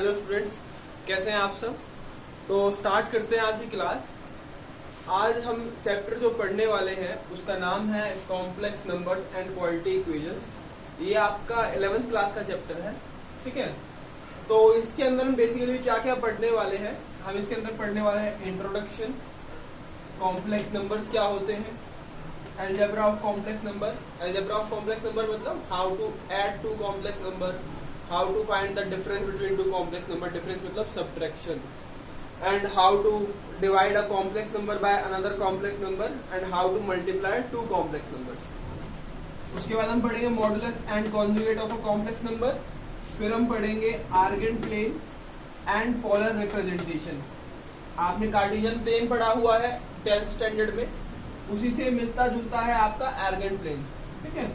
Hello students, कैसे हैं आप सब। तो स्टार्ट करते हैं आज की क्लास। आज हम चैप्टर जो पढ़ने वाले हैं उसका नाम है complex numbers and quality equations. ये आपका 11th क्लास का चैप्टर है, ठीक है। तो इसके अंदर हम बेसिकली क्या क्या पढ़ने वाले हैं। हम इसके अंदर पढ़ने वाले हैं इंट्रोडक्शन, कॉम्प्लेक्स नंबर्स क्या होते हैं, algebra of complex number. Algebra of complex number मतलब how to add two complex number, how to find the difference between two complex number, difference मतलब subtraction, and how to divide a complex number by another complex number and how to multiply two complex numbers। उसके बाद हम पढ़ेंगे modulus and conjugate of a complex number. फिर हम पढ़ेंगे Argand plane and polar representation. आपने Cartesian plane पढ़ा हुआ है 10th स्टैंडर्ड में, उसी से मिलता जुलता है आपका आर्गन प्लेन, ठीक है।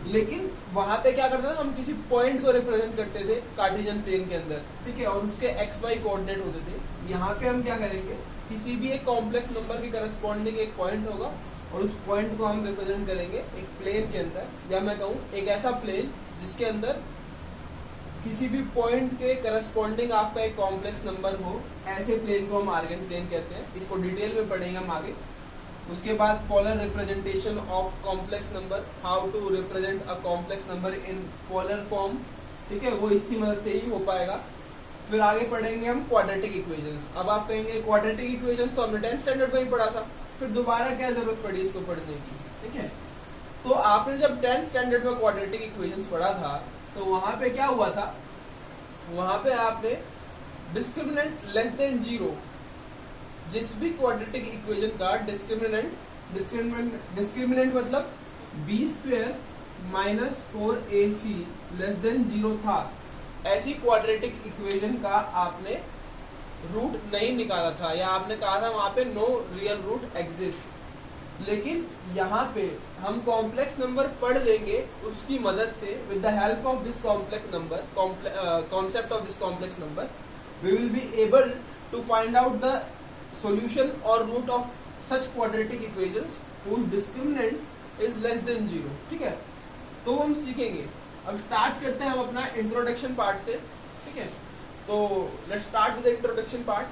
लेकिन वहां पे क्या करते थे, हम किसी पॉइंट को रिप्रेजेंट करते थे कार्टेशियन प्लेन के अंदर, ठीक है, और उसके एक्स वाई कोऑर्डिनेट होते थे। यहाँ पे हम क्या करेंगे, किसी भी एक कॉम्प्लेक्स नंबर के करस्पॉन्डिंग एक पॉइंट होगा और उस पॉइंट को हम रिप्रेजेंट करेंगे एक प्लेन के अंदर, या मैं कहूँ एक ऐसा प्लेन जिसके अंदर किसी भी पॉइंट के करस्पॉन्डिंग आपका एक कॉम्प्लेक्स नंबर हो, ऐसे प्लेन को हम आर्गन प्लेन कहते हैं। इसको डिटेल में पढ़ेंगे हम आगे। उसके बाद polar representation of complex number, how to represent a complex number in polar form, ठीक है, वो इसकी मदद से ही हो पाएगा। फिर आगे पढ़ेंगे हम क्वाड्रेटिक इक्वेशंस। अब आप कहेंगे क्वाड्रेटिक इक्वेशंस तो हमने 10th स्टैंडर्ड में ही पढ़ा था, फिर दोबारा क्या जरूरत पड़ी इसको पढ़ने की, ठीक है। तो आपने जब 10th स्टैंडर्ड में क्वाड्रेटिक इक्वेशंस पढ़ा था तो वहां पे क्या हुआ था, वहां पे आपने डिस्क्रिमिनेंट लेस देन 0, जिस भी क्वाड्रेटिक इक्वेशन का डिस्क्रिमिनेंट मतलब b² minus 4ac less than 0 था, ऐसी क्वाड्रेटिक इक्वेशन का आपने रूट नहीं निकाला था, या आपने कहा था वहां पे नो रियल रूट एग्जिस्ट। लेकिन यहाँ पे हम कॉम्प्लेक्स नंबर पढ़ लेंगे उसकी मदद से, with the help of this complex number, concept of this complex number, we will be able to find out the solution or root of such quadratic equations whose discriminant is less than 0, ठीक है। तो हम सीखेंगे। अब start करते हैं हम अपना इंट्रोडक्शन पार्ट से, ठीक है। तो let's start with the introduction part.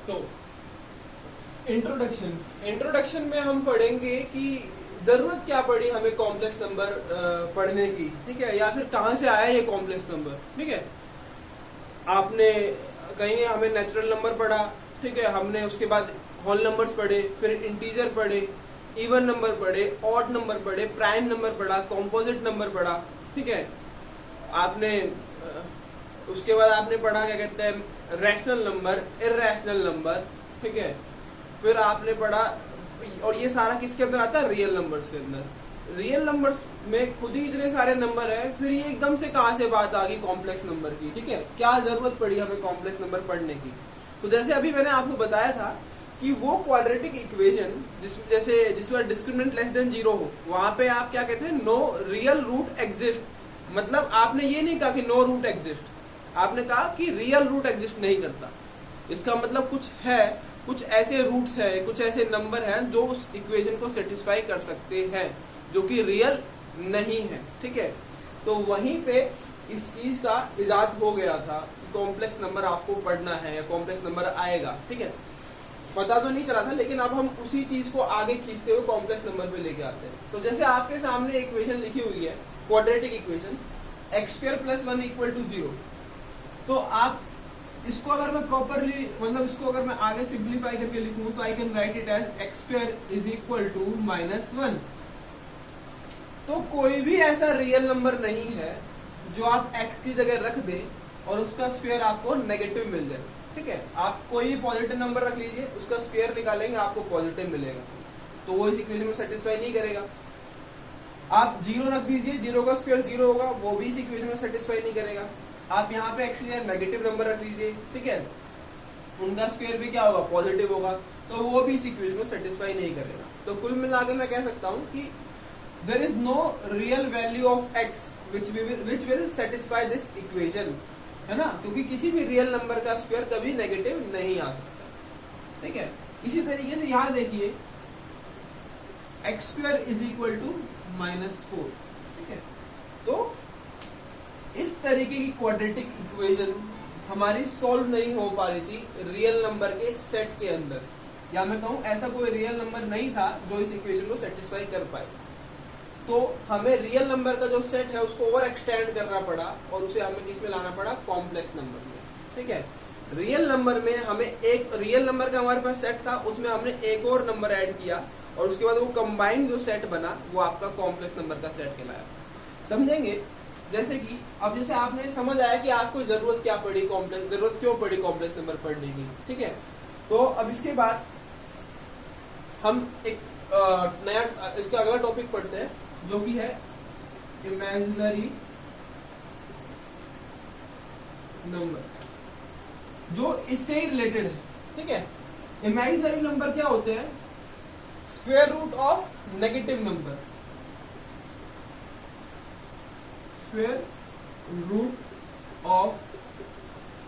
तो इंट्रोडक्शन में हम पढ़ेंगे कि जरूरत क्या पड़ी हमें कॉम्प्लेक्स नंबर पढ़ने की, ठीक है, या फिर कहां से आया ये कॉम्प्लेक्स नंबर, ठीक है। आपने कहीं हमें नेचुरल नंबर पढ़ा, ठीक है, हमने उसके बाद होल नंबर्स पढ़े, फिर इंटीजर पढ़े, इवन नंबर पढ़े, ऑड नंबर पढ़े, प्राइम नंबर पढ़ा, कॉम्पोजिट नंबर पढ़ा, ठीक है। आपने उसके बाद आपने पढ़ा क्या कहते हैं रैशनल नंबर, इरैशनल नंबर, ठीक है। फिर आपने पढ़ा, और ये सारा किसके अंदर आता है, रियल नंबर्स के अंदर। रियल नंबर्स में खुद ही इतने सारे नंबर है, फिर ये एकदम से कहां से बात आ गई कॉम्प्लेक्स नंबर की, ठीक है, क्या जरूरत पड़ी हमें कॉम्प्लेक्स नंबर पढ़ने की। तो जैसे अभी मैंने आपको बताया था कि वो क्वाड्रेटिक इक्वेशन जिसमें डिस्क्रिमिनेंट लेस देन 0 हो, वहां पे आप क्या कहते हैं, नो रियल रूट एग्जिस्ट। मतलब आपने ये नहीं कहा कि नो रूट एग्जिस्ट, आपने कहा कि रियल रूट एग्जिस्ट नहीं करता। इसका मतलब कुछ ऐसे रूट्स है, कुछ ऐसे नंबर हैं जो उस इक्वेशन को सेटिस्फाई कर सकते हैं, जो कि रियल नहीं है, ठीक है। तो वहीं पे इस चीज का इजाद हो गया था कि कॉम्प्लेक्स नंबर आपको पढ़ना है या कॉम्प्लेक्स नंबर आएगा, ठीक है। पता तो नहीं चला था, लेकिन अब हम उसी चीज को आगे खींचते हुए कॉम्प्लेक्स नंबर पे लेके आते हैं। तो जैसे आपके सामने इक्वेशन लिखी हुई है, क्वाड्रेटिक इक्वेशन x² + 1 = 0। तो आप इसको अगर मैं प्रॉपरली, मतलब इसको अगर मैं आगे सिंप्लीफाई करके लिखूं तो I can write it as x² = -1। तो कोई भी ऐसा रियल नंबर नहीं है जो आप x की जगह रख दें और उसका स्क्वायर आपको नेगेटिव मिल जाए, ठीक है। आप कोई भी पॉजिटिव नंबर रख लीजिए, उसका स्क्वायर निकालेंगे आपको पॉजिटिव मिलेगा, तो वो इस इक्वेशन को सेटिस्फाई नहीं करेगा। आप 0 रख दीजिए, 0 का स्क्वायर 0 होगा, वो भी इस इक्वेशन को सेटिस्फाई नहीं करेगा। आप यहाँ पे एक्स नेगेटिव नंबर रख लीजिए, ठीक है, उनका स्क्वायर भी क्या होगा, पॉजिटिव होगा, तो वो भी इस इक्वेशन को सेटिस्फाई नहीं करेगा। तो कुल मिलाकर मैं कह सकता हूँ कि there is no real value of x which will satisfy this equation, है ना, क्योंकि किसी भी रियल नंबर का स्क्वायर कभी नेगेटिव नहीं आ सकता, ठीक है। इसी तरीके से यहाँ देखिए x square is equal to -4। ठीक है, तो इस तरीके की क्वाड्रेटिक इक्वेशन हमारी सॉल्व नहीं हो पा रही थी रियल नंबर के सेट के अंदर, या मैं कहूं ऐसा कोई रियल नंबर नहीं था जो इस इक्वेशन को सेटिस्फाई कर पाए। तो हमें रियल नंबर का जो सेट है उसको ओवर एक्सटेंड करना पड़ा और उसे हमें किस में लाना पड़ा, कॉम्प्लेक्स नंबर में। ठीक है, रियल नंबर में हमें एक रियल नंबर का हमारे पास सेट था, उसमें हमने एक और नंबर ऐड किया और उसके बाद वो कंबाइंड जो सेट बना वो आपका कॉम्प्लेक्स नंबर का सेट कहलाया। समझेंगे? जैसे कि अब जैसे आपने समझ आया कि आपको जरूरत क्या पड़ी कॉम्प्लेक्स, जरूरत क्यों पड़ी कॉम्प्लेक्स नंबर पढ़ने की। ठीक है, तो अब इसके बाद हम एक नया इसका अगला टॉपिक पढ़ते हैं जो कि है इमेजिनरी नंबर, जो इससे ही रिलेटेड है। ठीक है, इमेजिनरी नंबर क्या होते हैं? Square root of negative number, square root of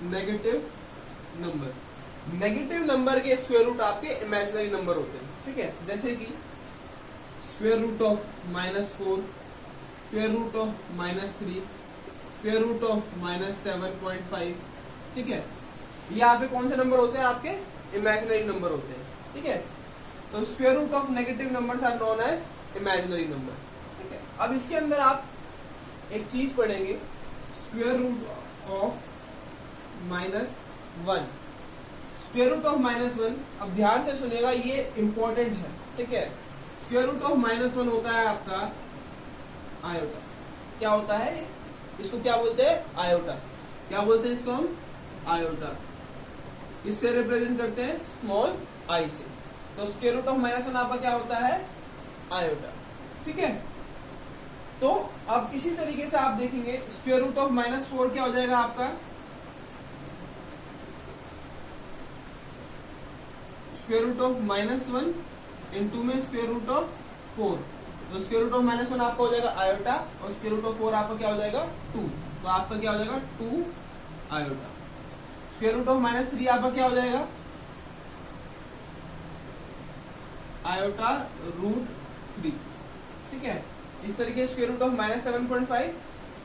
negative number. Negative number के स्क्वायर रूट आपके इमेजिनरी नंबर होते हैं। ठीक है, जैसे कि square root of -4, square root of -3, square root of -7.5। ठीक है, ये यहाँ पे कौन से नंबर होते हैं? आपके इमेजिनरी नंबर होते हैं। ठीक है, तो square root of negative numbers are known as imaginary number. ठीक है, अब इसके अंदर आप एक चीज पढ़ेंगे, square root of -1, square root of -1। अब ध्यान से सुनिएगा, ये इंपॉर्टेंट है। ठीक है, स्क्वायर रूट ऑफ -1 होता है आपका आयोटा। क्या होता है? इसको क्या बोलते हैं? आयोटा। क्या बोलते हैं इसको हम? आयोटा। इससे रिप्रेजेंट करते हैं स्मॉल आई से। तो स्क्वायर रूट ऑफ -1 आपका क्या होता है? आयोटा। ठीक है, तो अब इसी तरीके से आप देखेंगे स्क्वायर रूट ऑफ -4 क्या हो जाएगा आपका? स्क्वायर रूट ऑफ -1 इंटू में स्क्वायर रूट ऑफ 4। तो स्क्वायर रूट ऑफ -1 आपका हो जाएगा आयोटा और स्क्वायर रूट ऑफ 4 आपका क्या हो जाएगा? 2। तो आपका क्या हो जाएगा? 2 आयोटा। स्क्वायर रूट ऑफ -3 आपका क्या हो जाएगा? Iota root 3। ठीक है, इस तरीके से square root of -7.5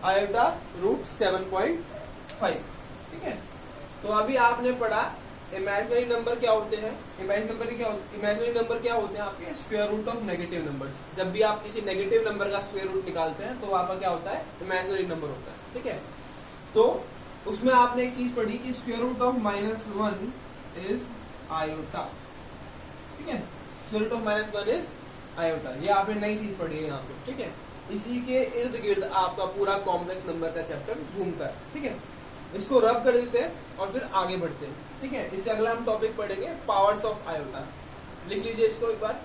iota root 7.5। ठीक है, तो अभी आपने पढ़ा इमेजिनरी नंबर क्या होते हैं। इमेजिनरी नंबर क्या होते हैं? आपके square root of negative numbers. जब भी आप किसी नेगेटिव नंबर का स्क्वायर रूट निकालते हैं तो आपका क्या होता है? इमेजिनरी नंबर होता है। ठीक है, तो उसमें आपने एक चीज पढ़ी कि square root of -1 is iota. ठीक है, square root of -1 is iota. ये आपने नई चीज पढ़ी है यहाँ पे। ठीक है, इसी के इर्द गिर्द आपका पूरा कॉम्प्लेक्स नंबर का चैप्टर घूमता है। ठीक है, इसको रब कर देते हैं और फिर आगे बढ़ते हैं। ठीक है, इससे अगला हम टॉपिक पढ़ेंगे पावर्स ऑफ आयोटा। लिख लीजिए इसको एक बार।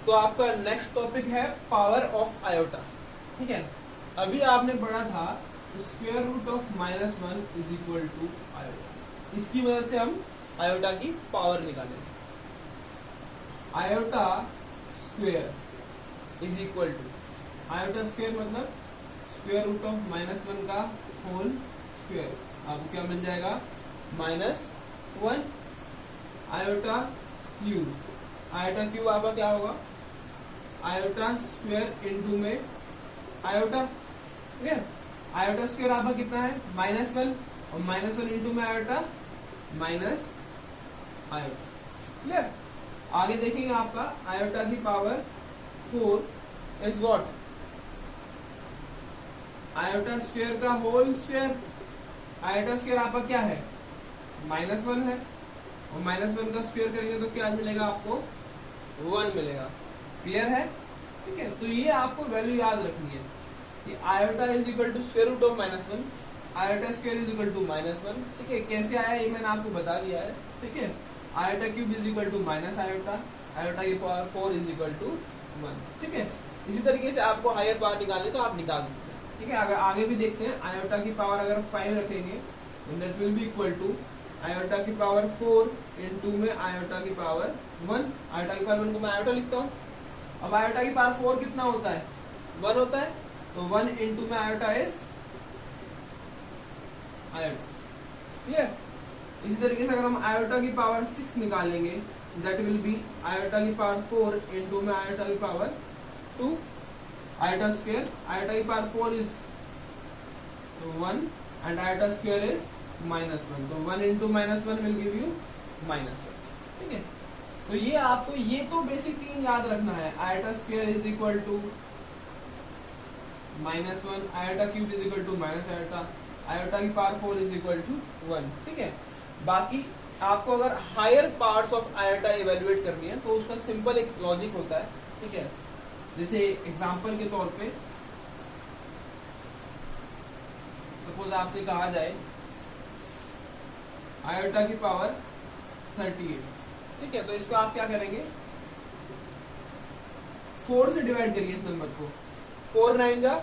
तो आपका नेक्स्ट टॉपिक है पावर ऑफ आयोटा। ठीक है, अभी आपने पढ़ा था square root of -1 is equal to iota. इसकी मदद से हम आयोटा की पावर निकालेंगे। Iota square is equal to, iota square मतलब स्क्वायर रूट ऑफ -1 का होल स्क्वायर। आपको क्या मिल जाएगा? -1 आयोटा क्यूब। आयोटा क्यूब आपका क्या होगा? आयोटा स्क्वायर इंटू में आयोटा। ठीक है, आयोटा स्क्वायर आपका कितना है? -1 और -1 इंटू में आयोटा माइनस आयोटा। क्लियर? आगे देखेंगे आपका आयोटा की power 4 is what? Iota square का होल स्क्वायर। आयोटा स्क्वायर आपका क्या है? -1 है और -1 का स्क्वायर करेंगे तो क्या मिलेगा आपको? 1 मिलेगा। क्लियर है? ठीक है, तो ये आपको वैल्यू याद रखनी है कि iota is equal to square root of -1, iota square is equal to -1। ठीक है, कैसे आया ये मैंने आपको बता दिया है। ठीक है, iota cube is equal to minus iota, iota की पावर 4 इज इक्वल टू 1। ठीक है, इसी तरीके से आपको हायर पावर निकालनी तो आप निकाल सकते हैं। ठीक है, अगर आगे भी देखते हैं, आयोटा की पावर अगर 5 रखेंगे that will be equal to iota की पावर 4 इंटू में आयोटा की पावर 1। आयोटा की पावर 1 को मैं आयोटा लिखता हूँ। अब आयोटा की पावर 4 कितना होता है? 1 होता है, तो 1 इंटू में आयोटा इज आयोटा। क्लियर? इसी तरीके से अगर हम आयोटा की पावर 6 निकालेंगे, दैट विल बी आयोटा की पावर 4 इंटू में आयोटा की पावर 2 आयोटा स्क्वायर। आयोटा की power 4 is 1 and iota square is -1, तो 1 इंटू -1 विल गिव यू -1। ठीक है, तो ये आपको ये तो बेसिक 3 याद रखना है। Iota square is equal to -1, iota cube is equal to minus iota, iota की पावर 4 इज इक्वल टू 1। ठीक है, बाकी आपको अगर higher parts of iota evaluate करनी है तो उसका सिंपल एक लॉजिक होता है। ठीक है, जैसे एग्जांपल के तौर पे सपोज आपसे कहा जाए आयोटा की पावर 38। ठीक है, तो इसको आप क्या करेंगे, 4 से डिवाइड करिए इस नंबर को। 4 9 जा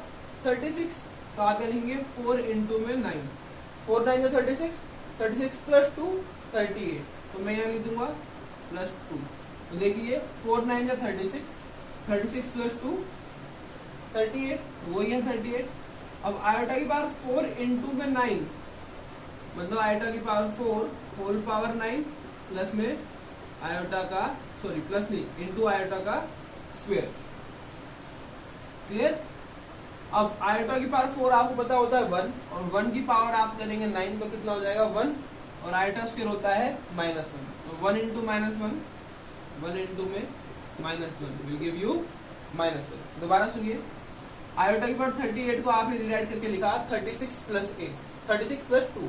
36, तो आप क्या लिखेंगे 4 इंटू में 9, 4 9 जा 36, 36 प्लस 2 38, तो मैं यहाँ लिख दूंगा +2। तो देखिए 4 9 जा 36, 36 प्लस 2 38, वही है 38। अब आयोटा की पावर 4 इंटू में 9, मतलब आयोटा की पावर 4 होल पावर 9 प्लस में आयोटा का, सॉरी प्लस नहीं, इंटू आयोटा का स्क्वायर। क्लियर? अब आयोटा की पावर 4 आपको पता होता है 1, और 1 की पावर आप करेंगे 9 तो कितना हो जाएगा 1, और आयोटा स्क्वायर होता है -1, तो 1 इंटू -1, 1 इंटू में -1 विल गिव यू -1। दोबारा सुनिए, आयोटा की पावर 38 को आपने डिवाइड करके लिखा 36 प्लस 8, 36 प्लस 2,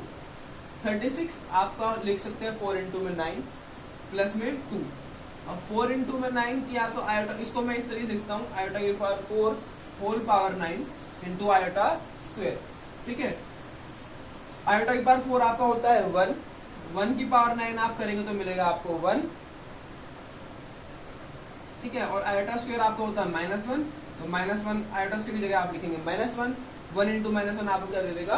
36 आपका लिख सकते हैं 4 इंटू में 9 प्लस में 2। अब 4 इंटू में 9 किया तो आयोटा, इसको मैं इस तरीके से लिखता हूँ, आयोटा की power 4 whole power 9 into iota square. ठीक है, आयोटा की पावर 4 आपका होता है 1, 1 की पावर 9 आप करेंगे तो मिलेगा आपको 1। ठीक है, और आयोटा स्क्वायर आपका होता है -1, तो -1 आयोटा स्क्वायर की जगह आप लिखेंगे -1, 1 इंटू -1 आपको क्या दे देगा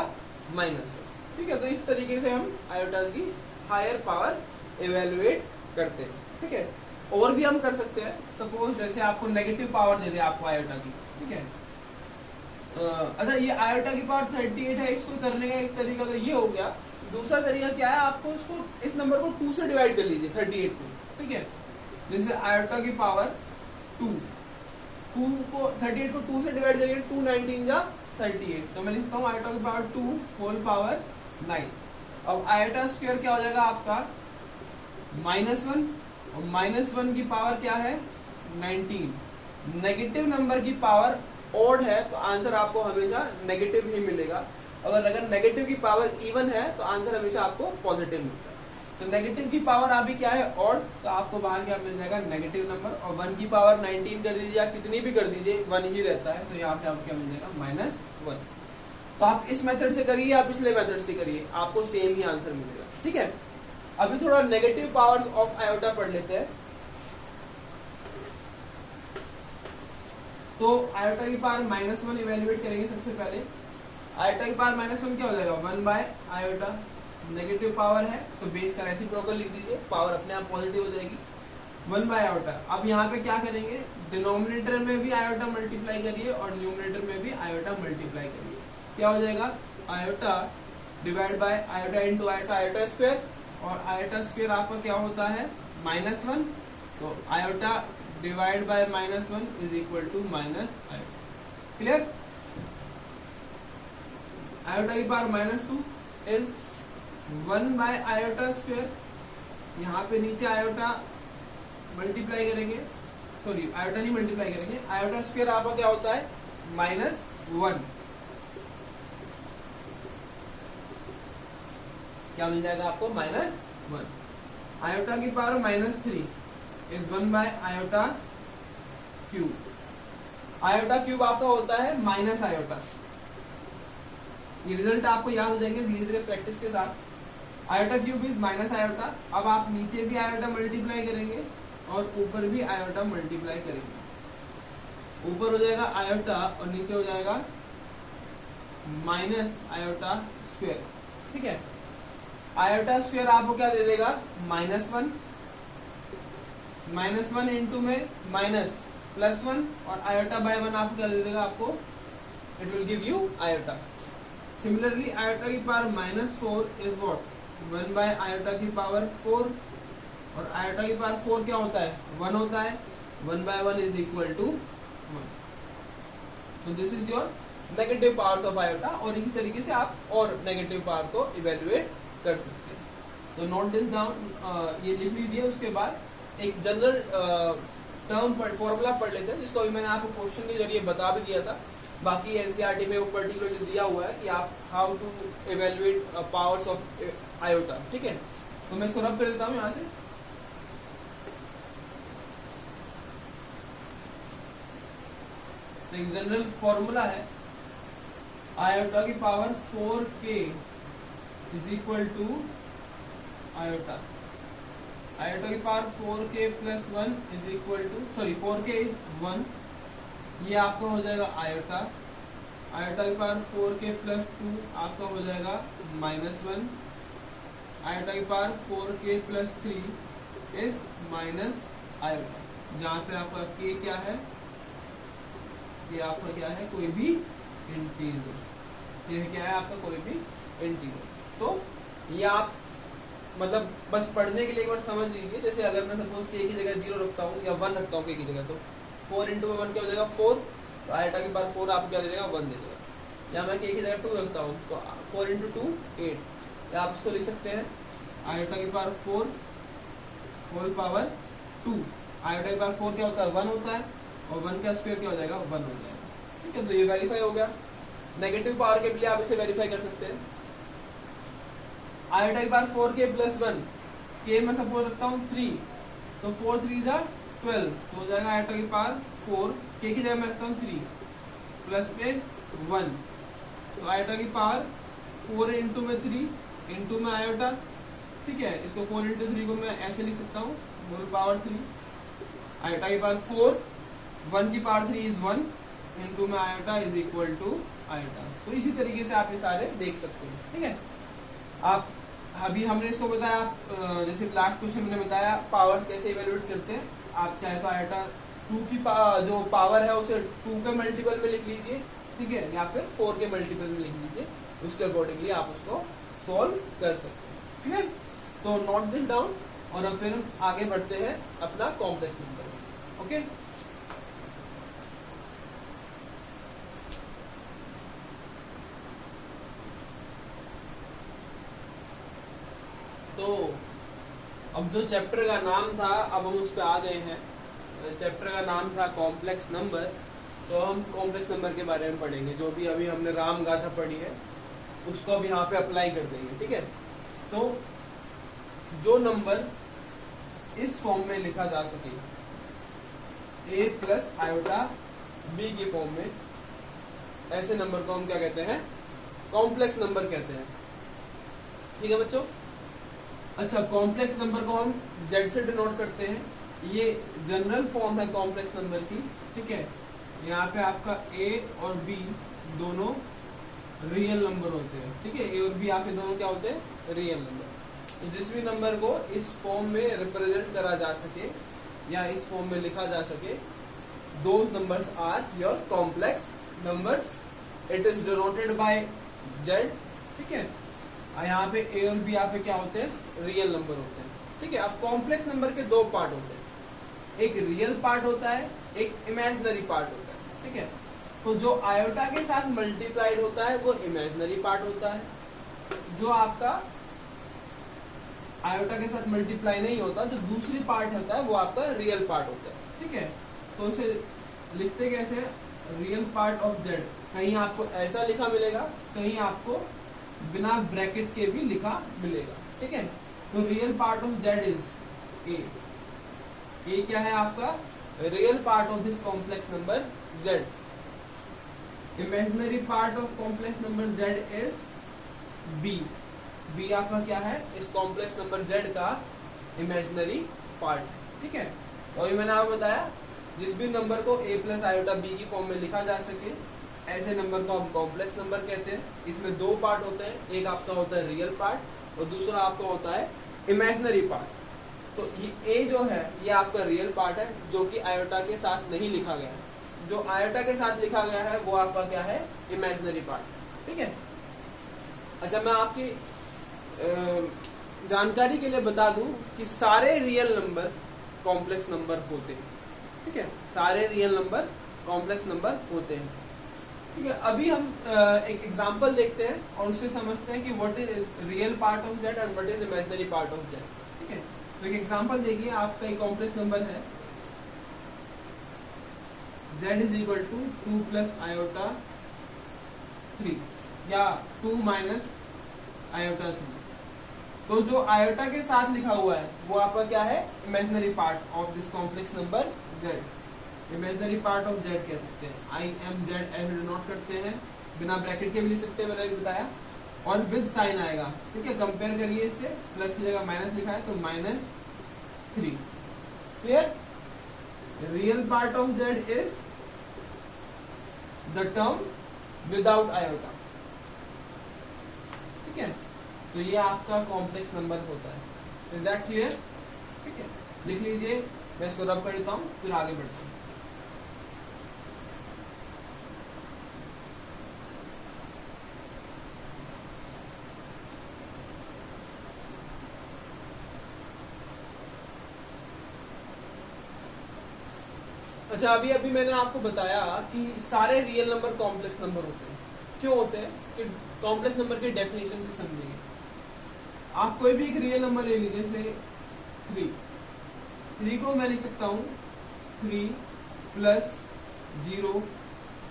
-1। ठीक है, तो इस तरीके से हम आयोटास की हायर पावर इवेल्युएट करते हैं। ठीक है, और भी हम कर सकते हैं, सपोज जैसे आपको नेगेटिव पावर दे दे आपको आयोटा की। ठीक है, अच्छा ये आयोटा की पावर 38 है, इसको करने का एक तरीका तो ये हो गया। दूसरा तरीका क्या है, आपको इसको इस नंबर को 2 से डिवाइड कर लीजिए 38 को। ठीक है, जैसे आयोटा की पावर 2 को 38 को 2 से डिवाइड करिए, 2 19 जा 38, तो मैं लिखता हूँ आयोटा की पावर 2 होल पावर 9। अब आयोटा स्क्वायर क्या हो जाएगा आपका -1, और -1 की पावर क्या है 19। नेगेटिव नंबर की पावर ऑड है तो आंसर आपको हमेशा नेगेटिव ही मिलेगा, अगर नेगेटिव की पावर इवन है तो आंसर हमेशा आपको पॉजिटिव मिलता है। तो नेगेटिव की पावर अभी क्या है ऑड, तो आपको बाहर क्या मिल जाएगा नेगेटिव नंबर, और 1 की पावर 19 कर दीजिए या कितनी भी कर दीजिए 1 ही रहता है, तो यहाँ पे आपको क्या मिल जाएगा -1। तो आप इस मेथड से करिए या पिछले मेथड से करिए, आपको सेम ही आंसर मिलेगा। ठीक है, अभी थोड़ा नेगेटिव पावर्स ऑफ आयोटा पढ़ लेते हैं। तो आयोटा की पावर -1 इवेल्युएट करेंगे सबसे पहले। आयोटा की पावर -1 क्या हो जाएगा 1 बाय आयोटा, नेगेटिव पावर है तो बेस का रेसिप्रोकल लिख दीजिए, पावर अपने आप पॉजिटिव हो जाएगी 1 बाय आयोटा। अब यहाँ पे क्या करेंगे, डिनोमिनेटर में भी आयोटा मल्टीप्लाई करिए और न्यूमिनेटर में भी आयोटा मल्टीप्लाई करिए। क्या हो जाएगा iota divide by iota into iota, iota square, और आयोटा स्क्वायर आपका क्या होता है -1, तो iota divide by -1 is equal to -iota. Clear? Iota की power -2 is 1 by iota square, यहाँ पे नीचे आयोटा मल्टीप्लाई करेंगे, सॉरी आयोटा नहीं मल्टीप्लाई करेंगे, आयोटा स्क्वायर आपका क्या होता है -1, क्या मिल जाएगा आपको -1। आयोटा की power -3 is 1 by iota cube, iota cube आपका होता है माइनस आयोटा। ये रिजल्ट आपको याद हो जाएंगे धीरे धीरे प्रैक्टिस के साथ। Iota cube is minus iota. अब आप नीचे भी आयोटा मल्टीप्लाई करेंगे और ऊपर भी आयोटा मल्टीप्लाई करेंगे। ऊपर हो जाएगा आयोटा और नीचे हो जाएगा माइनस आयोटा स्क्वायर। ठीक है, आयोटा स्क्वायर आपको क्या दे देगा -1, -1 इंटू में माइनस +1, और आयोटा बाय 1 आपको क्या दे देगा, आपको it will give you iota. Similarly iota की power -4 is what 1 by iota की पावर 4, और आयोटा की पावर 4 क्या होता है 1 होता है, 1 by 1 is equal to 1। So this is your negative powers of iota, और इसी तरीके से आप और नेगेटिव पावर को इवेल्युएट कर सकते हैं। तो नोट दिस डाउन, ये लिख लीजिए। उसके बाद एक जनरल टर्म फॉर्मूला पढ़ लेते हैं, जिसको अभी मैंने आपको क्वेश्चन के जरिए बता भी दिया था। बाकी एनसीईआरटी में वो पर्टिकुलरली दिया हुआ है कि आप how to evaluate powers of iota. ठीक है, तो मैं इसको रब कर देता हूँ यहाँ से। तो एक जनरल फॉर्मूला है, आयोटा की power 4k is equal to iota, iota की power 4k plus 1 is equal to, sorry 4k is 1, ये आपका हो जाएगा आयोटा, आयोटा की पावर 4k प्लस 2 आपका हो जाएगा -1, आयोटा की power 4k plus 3 is minus iota, जहां पे आपका k क्या है, ये आपका क्या है कोई भी इंटीजर, ये क्या है आपका कोई भी इंटीजर। तो ये आप मतलब बस पढ़ने के लिए एक बार समझ लीजिए। जैसे अगर मैं सपोज k की जगह 0 रखता हूँ या 1 रखता हूँ k की जगह, तो 4 इंटू 1 क्या हो जाएगा 4, तो आयोटा की पावर 4 आपको क्या दे देगा 1 दे देगा। या मैं k की जगह 2 रखता हूँ तो 4 इंटू 2 8, या आप इसको लिख सकते हैं आयोटा की पावर 4 होल पावर 2, आयोटा की पावर 4 क्या होता है 1 होता है, और 1 का स्क्वायर क्या हो जाएगा 1 हो जाएगा। ठीक है, तो ये वेरीफाई हो गया। नेगेटिव पावर के लिए आप इसे वेरीफाई कर सकते हैं। आयोटा की पावर 4k प्लस 1, k में सपोज रखता हूँ 3, तो 4 3 जा 12, तो हो जाएगा आयोटा की पावर 4, k की जगह मैं रखता हूँ 3 प्लस पे 1, तो आयोटा की पावर 4 इंटू में 3 इंटू में आयोटा। ठीक है, इसको 4 इंटू 3 को मैं ऐसे लिख सकता हूँ होल पावर 3, आयोटा की पावर 4, 1 की पावर 3 इज 1 इंटू में iota is equal to iota. तो इसी तरीके से आप ये सारे देख सकते हैं। ठीक है, आप अभी हमने इसको बताया, जैसे लास्ट क्वेश्चन में बताया पावर कैसे इवेल्युएट करते हैं। आप चाहे तो आयोटा 2 की जो पावर है उसे 2 के मल्टीपल में लिख लीजिए, ठीक है, या फिर 4 के मल्टीपल में लिख लीजिए, उसके अकॉर्डिंगली आप उसको सॉल्व कर सकते हैं। ठीक है, तो नोट दिस डाउन, और अब फिर हम आगे बढ़ते हैं अपना कॉम्प्लेक्स नंबर। ओके, तो अब जो चैप्टर का नाम था अब हम उस पर आ गए हैं। चैप्टर का नाम था कॉम्प्लेक्स नंबर, तो हम कॉम्प्लेक्स नंबर के बारे में पढ़ेंगे। जो भी अभी हमने राम गाथा पढ़ी है उसको अब यहाँ पे अप्लाई कर देंगे। ठीक है, तो जो नंबर इस फॉर्म में लिखा जा सके, a प्लस आयोटा b की फॉर्म में, ऐसे नंबर को हम क्या कहते हैं कॉम्प्लेक्स नंबर कहते हैं। ठीक है बच्चों, अच्छा कॉम्प्लेक्स नंबर को हम z से डिनोट करते हैं। ये जनरल फॉर्म है कॉम्प्लेक्स नंबर की। ठीक है, यहाँ पे आपका a और b दोनों रियल नंबर होते हैं। ठीक है, a और b आपके दोनों क्या होते हैं रियल नंबर। तो जिस भी नंबर को इस फॉर्म में रिप्रेजेंट करा जा सके या इस फॉर्म में लिखा जा सके, those numbers are your complex numbers. It is denoted by z। ठीक है, यहाँ पे a और b यहाँ पे क्या होते हैं रियल नंबर होते हैं। ठीक है, अब कॉम्प्लेक्स नंबर के दो पार्ट होते हैं, एक रियल पार्ट होता है, एक इमेजिनरी पार्ट होता है। ठीक है, तो जो आयोटा के साथ मल्टीप्लाइड होता है वो इमेजिनरी पार्ट होता है, जो आपका आयोटा के साथ मल्टीप्लाई नहीं होता, जो दूसरी पार्ट होता है वो आपका रियल पार्ट होता है। ठीक है, तो इसे लिखते कैसे, रियल पार्ट ऑफ z। कहीं आपको ऐसा लिखा मिलेगा, कहीं आपको बिना ब्रैकेट के भी लिखा मिलेगा। ठीक है, तो real part of z is a। ये क्या है आपका real part of this complex number z। Imaginary part of complex number z is b। b आपका क्या है इस कॉम्प्लेक्स नंबर z का इमेजिनरी पार्ट। ठीक है, तो अभी मैंने आपको बताया जिस भी नंबर को a प्लस आयोटा b की फॉर्म में लिखा जा सके, ऐसे नंबर को हम कॉम्प्लेक्स नंबर कहते हैं। इसमें दो पार्ट होते हैं, एक आपका होता है रियल पार्ट और दूसरा आपका होता है इमेजिनरी पार्ट। तो ये a जो है ये आपका रियल पार्ट है, जो कि आयोटा के साथ नहीं लिखा गया है। जो आयोटा के साथ लिखा गया है वो आपका क्या है इमेजिनरी पार्ट। ठीक है, अच्छा, मैं आपकी जानकारी के लिए बता दूं कि सारे रियल नंबर कॉम्प्लेक्स नंबर होते हैं, ठीक है, सारे रियल नंबर कॉम्प्लेक्स नंबर होते हैं। ठीक है, अभी हम एक एग्जांपल देखते हैं और उससे समझते हैं कि what is real part of z and what is imaginary part of z. ठीक है, तो एक एग्जांपल देखिए, आपका एक कॉम्प्लेक्स नंबर है z is equal to 2 plus iota 3 या 2 माइनस आयोटा 3। तो जो आयोटा के साथ लिखा हुआ है वो आपका क्या है, imaginary part of this complex number z। Imaginary part of z कह सकते हैं, आई एम जेड ऐसे डिनोट करते हैं, बिना ब्रैकेट के भी लिख सकते हैं, मैंने अभी बताया, और विद साइन आएगा। ठीक है, कंपेयर करिए इससे, प्लस की जगह माइनस लिखा है तो -3। Clear? Real part of z is the term without iota. ठीक है, तो ये आपका कॉम्प्लेक्स नंबर होता है। Is that clear? ठीक है, लिख लीजिए, मैं इसको रब कर देता हूं, फिर आगे बढ़ते हैं। अच्छा, अभी मैंने आपको बताया कि सारे रियल नंबर कॉम्प्लेक्स नंबर होते हैं। क्यों होते हैं? कि कॉम्प्लेक्स नंबर के डेफिनेशन से समझिए। आप कोई भी एक रियल नंबर ले लीजिए, जैसे 3 को मैं लिख सकता हूं 3 प्लस 0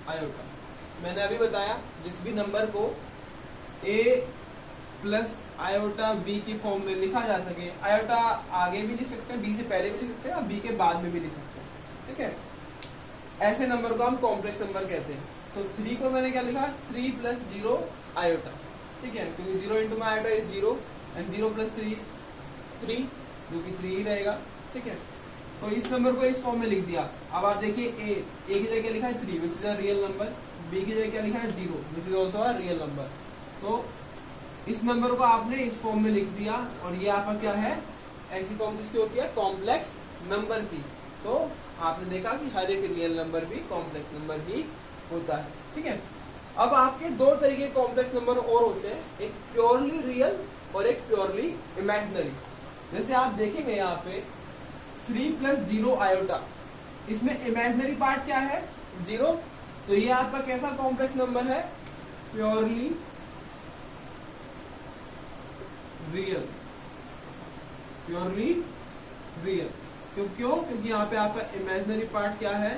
आयोटा। मैंने अभी बताया, जिस भी नंबर को a प्लस आयोटा b की फॉर्म में लिखा जा सके, आयोटा आगे भी लिख सकते हैं, b से पहले भी लिख सकते हैं और b के बाद में भी लिख सकते हैं। ठीक है, ऐसे नंबर को हम कॉम्प्लेक्स नंबर कहते हैं। तो 3 को मैंने क्या लिखा, 3 प्लस 0 आयोटा। ठीक है, क्योंकि 0 into my iota is 0 and 0 plus 3 is 3, जो कि 3 ही रहेगा। ठीक है, तो इस नंबर को इस फॉर्म में लिख दिया। अब आप देखिए, a की जगह लिखा है 3 which is a real number, b की जगह क्या लिखा है 0 which is also a real number. तो इस नंबर को आपने इस फॉर्म में लिख दिया और ये आपका क्या है, ऐसी फॉर्म किसकी होती है, कॉम्प्लेक्स नंबर की। तो आपने देखा कि हर एक रियल नंबर भी कॉम्प्लेक्स नंबर ही होता है। ठीक है, अब आपके दो तरीके कॉम्प्लेक्स नंबर और होते हैं, एक प्योरली रियल और एक प्योरली इमेजिनरी। जैसे आप देखेंगे यहाँ पे 3 प्लस 0 आयोटा, इसमें इमेजिनरी पार्ट क्या है, 0। तो ये आपका कैसा कॉम्प्लेक्स नंबर है, प्योरली रियल। प्योरली रियल क्यों? क्योंकि यहाँ पे आपका इमेजिनरी पार्ट क्या है,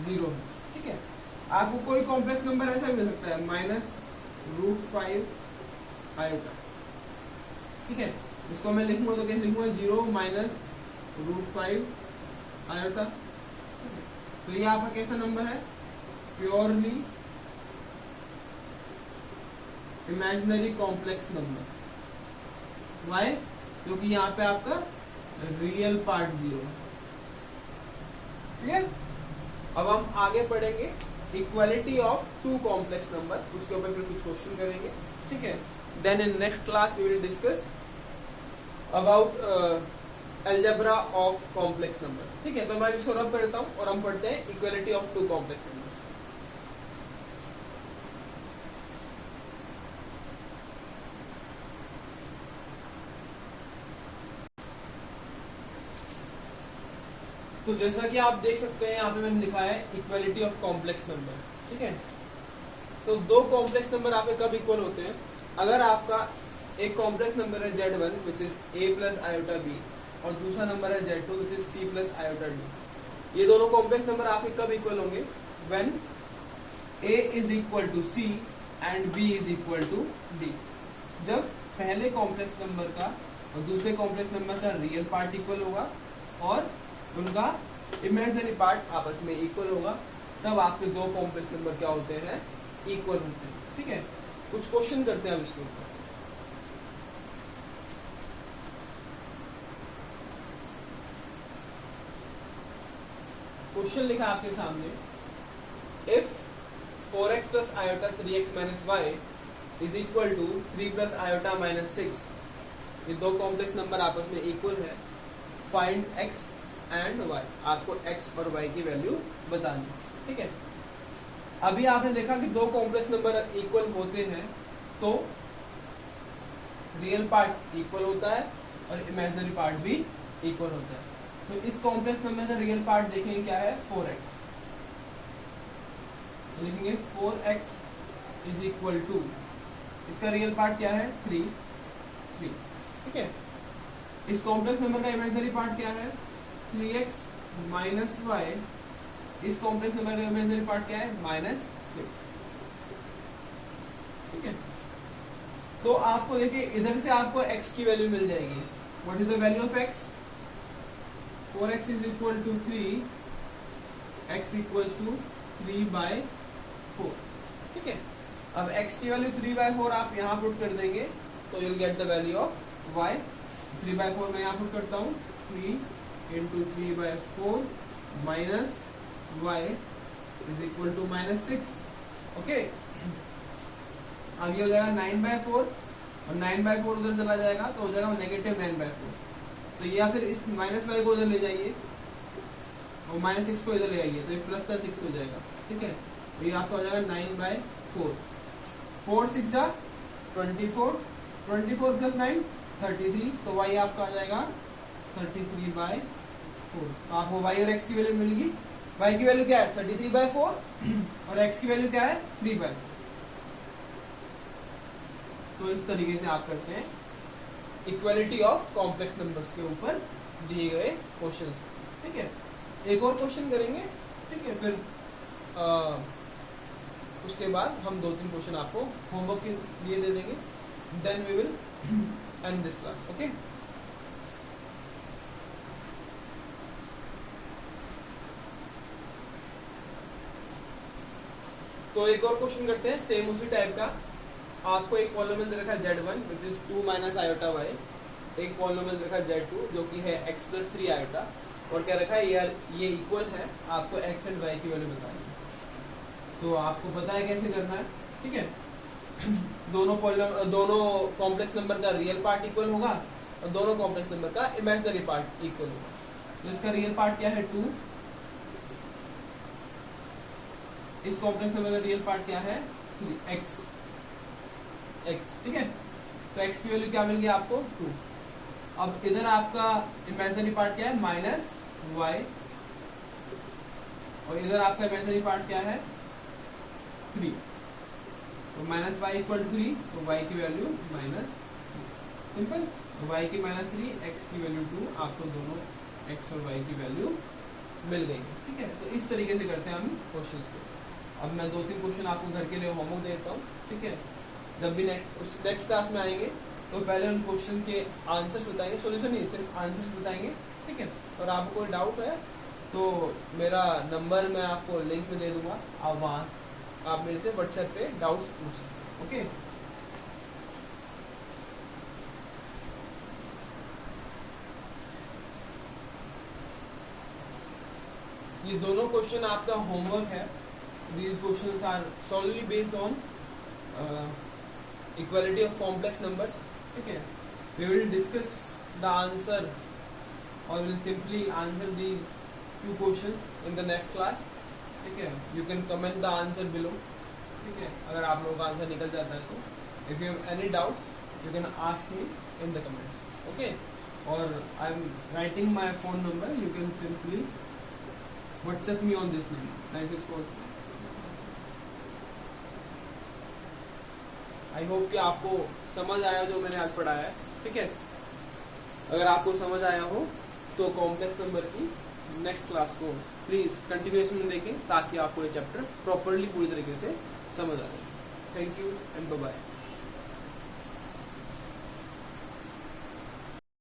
0 है। ठीक है, आपको कोई कॉम्प्लेक्स नंबर ऐसा मिल सकता है -√5 आयोटा। ठीक है, इसको मैं लिखूंगा तो कैसे लिखूंगा, 0 -√5 आयोटा। तो ये आपका कैसा नंबर है, purely imaginary complex number. Why? क्योंकि यहाँ पे आपका रियल पार्ट 0 है। ठीक है, अब हम आगे पढ़ेंगे इक्वालिटी ऑफ 2 कॉम्प्लेक्स नंबर, उसके ऊपर फिर कुछ क्वेश्चन करेंगे। ठीक है, then in next class we will discuss about algebra of complex number. ठीक है, तो मैं इसको रब करता हूँ और हम पढ़ते हैं इक्वालिटी ऑफ 2 कॉम्प्लेक्स नंबर। तो जैसा कि आप देख सकते हैं, यहाँ पे मैंने लिखा है इक्वालिटी ऑफ कॉम्प्लेक्स नंबर। ठीक है, तो 2 कॉम्प्लेक्स नंबर आपके कब इक्वल होते हैं, अगर आपका एक कॉम्प्लेक्स नंबर है Z1 which is a plus iota b और दूसरा नंबर है Z2 which is c plus iota d। ये दोनों कॉम्प्लेक्स नंबर आपके कब इक्वल होंगे, when a is equal to c and b is equal to d। जब पहले कॉम्प्लेक्स नंबर का और दूसरे कॉम्प्लेक्स नंबर का रियल पार्ट इक्वल होगा और उनका इमेजिनरी पार्ट आपस में इक्वल होगा, तब आपके 2 कॉम्प्लेक्स नंबर क्या होते हैं, इक्वल होते हैं। ठीक है, कुछ क्वेश्चन करते हैं हम इसके ऊपर। क्वेश्चन लिखा आपके सामने, if 4x plus iota 3x minus y is equal to 3 plus iota minus 6, ये 2 कॉम्प्लेक्स नंबर आपस में इक्वल है, फाइंड x एंड y। आपको x और y की वैल्यू बतानी। ठीक है, अभी आपने देखा कि 2 कॉम्प्लेक्स नंबर इक्वल होते हैं तो रियल पार्ट इक्वल होता है और इमेजिनरी पार्ट भी इक्वल होता है। तो इस कॉम्प्लेक्स नंबर का रियल पार्ट देखेंगे क्या है 4x, तो लिखेंगे 4x इज इक्वल टू, इसका रियल पार्ट क्या है 3, ठीक है। इस कॉम्प्लेक्स नंबर का इमेजिनरी पार्ट क्या है 3x माइनस वाई, इस कॉम्प्लेक्स नंबर का इमेजिनरी पार्ट क्या है -6, ठीक है। तो आपको देखिए इधर से आपको x की वैल्यू मिल जाएगी। What is the value of x? 4x is equal to 3, x equal to 3/4, ठीक है। अब x की वैल्यू 3/4 आप यहाँ पुट कर देंगे तो you'll get the value of y। 3/4 मैं यहाँ पुट करता हूँ, 3 into 3/4 minus y is equal to -6, okay. अब ये हो जाएगा 9/4 और 9/4 उधर चला जाएगा तो हो जाएगा -9/4। तो या फिर इस -y को उधर ले जाइए और -6 को इधर ले आइए तो ये प्लस का 6 हो जाएगा, ठीक है। तो ये आपका हो जाएगा 9/4, 4 6 जा 24, 24 प्लस 9 33, तो y आपका आ जाएगा 33/4। तो आपको y और x की वैल्यू मिल गई। y की वैल्यू क्या है 33/4 और x की वैल्यू क्या है 3/4। तो इस तरीके से आप करते हैं इक्वालिटी ऑफ कॉम्प्लेक्स नंबर्स के ऊपर दिए गए क्वेश्चंस, ठीक है। एक और क्वेश्चन करेंगे, ठीक है, फिर उसके बाद हम 2-3 क्वेश्चन आपको होमवर्क के लिए दे देंगे, then we will end this class, okay. तो एक और क्वेश्चन करते हैं सेम उसी टाइप का। आपको एक पॉलिनोमियल दे रखा है z1 which is 2 minus iota y, एक पॉलिनोमियल दे रखा है z2 जो कि है x प्लस 3 आयोटा, और क्या रखा है यार ये इक्वल है, आपको x एंड y की वैल्यू बतानी है। तो आपको पता है कैसे करना है, ठीक है। दोनों कॉम्प्लेक्स नंबर का रियल पार्ट इक्वल होगा और दोनों कॉम्प्लेक्स नंबर का इमेजिनरी पार्ट इक्वल होगा। तो इसका रियल पार्ट क्या है 2, इस कॉम्प्लेक्स नंबर का रियल पार्ट क्या है 3x, ठीक है। तो x की वैल्यू क्या मिल गई आपको 2। अब इधर आपका इमेजिनरी पार्ट क्या है -y और इधर आपका इमेजिनरी पार्ट क्या है 3। तो -y इक्वल 3, तो y की वैल्यू -3, सिंपल। तो y की -3, x की वैल्यू 2, आपको दोनों x और y की वैल्यू मिल गई, ठीक है। तो इस तरीके से करते हैं हम क्वेश्चंस को। अब मैं 2-3 क्वेश्चन आपको घर के लिए होमवर्क देता हूँ, ठीक है। जब भी नेक्स्ट क्लास में आएंगे तो पहले उन क्वेश्चन के आंसर्स बताएंगे, सॉल्यूशन नहीं सिर्फ आंसर्स बताएंगे, ठीक है। और आपको कोई डाउट है तो मेरा नंबर मैं आपको लिंक में दे दूंगा, आप वहाँ आप मेरे से व्हाट्सएप पे डाउट्स पूछ सकते, ओके। ये दोनों क्वेश्चन आपका होमवर्क है। These questions are solely based on equality of complex numbers, ठीक है। We will discuss the answer or will simply answer these few questions in the next class, ठीक है। You can comment the answer below, ठीक है। अगर आप लोगों का आंसर निकल जाता है तो if you have any doubt you can ask me in the comments, okay। और I am writing my phone number, you can simply WhatsApp me on this number 964। I hope कि आपको समझ आया जो मैंने आज पढ़ाया है, ठीक है। अगर आपको समझ आया हो तो कॉम्प्लेक्स नंबर की नेक्स्ट क्लास को प्लीज कंटिन्यूएशन में देखें ताकि आपको ये चैप्टर प्रॉपरली पूरी तरीके से समझ आ जाए। Thank you and bye bye.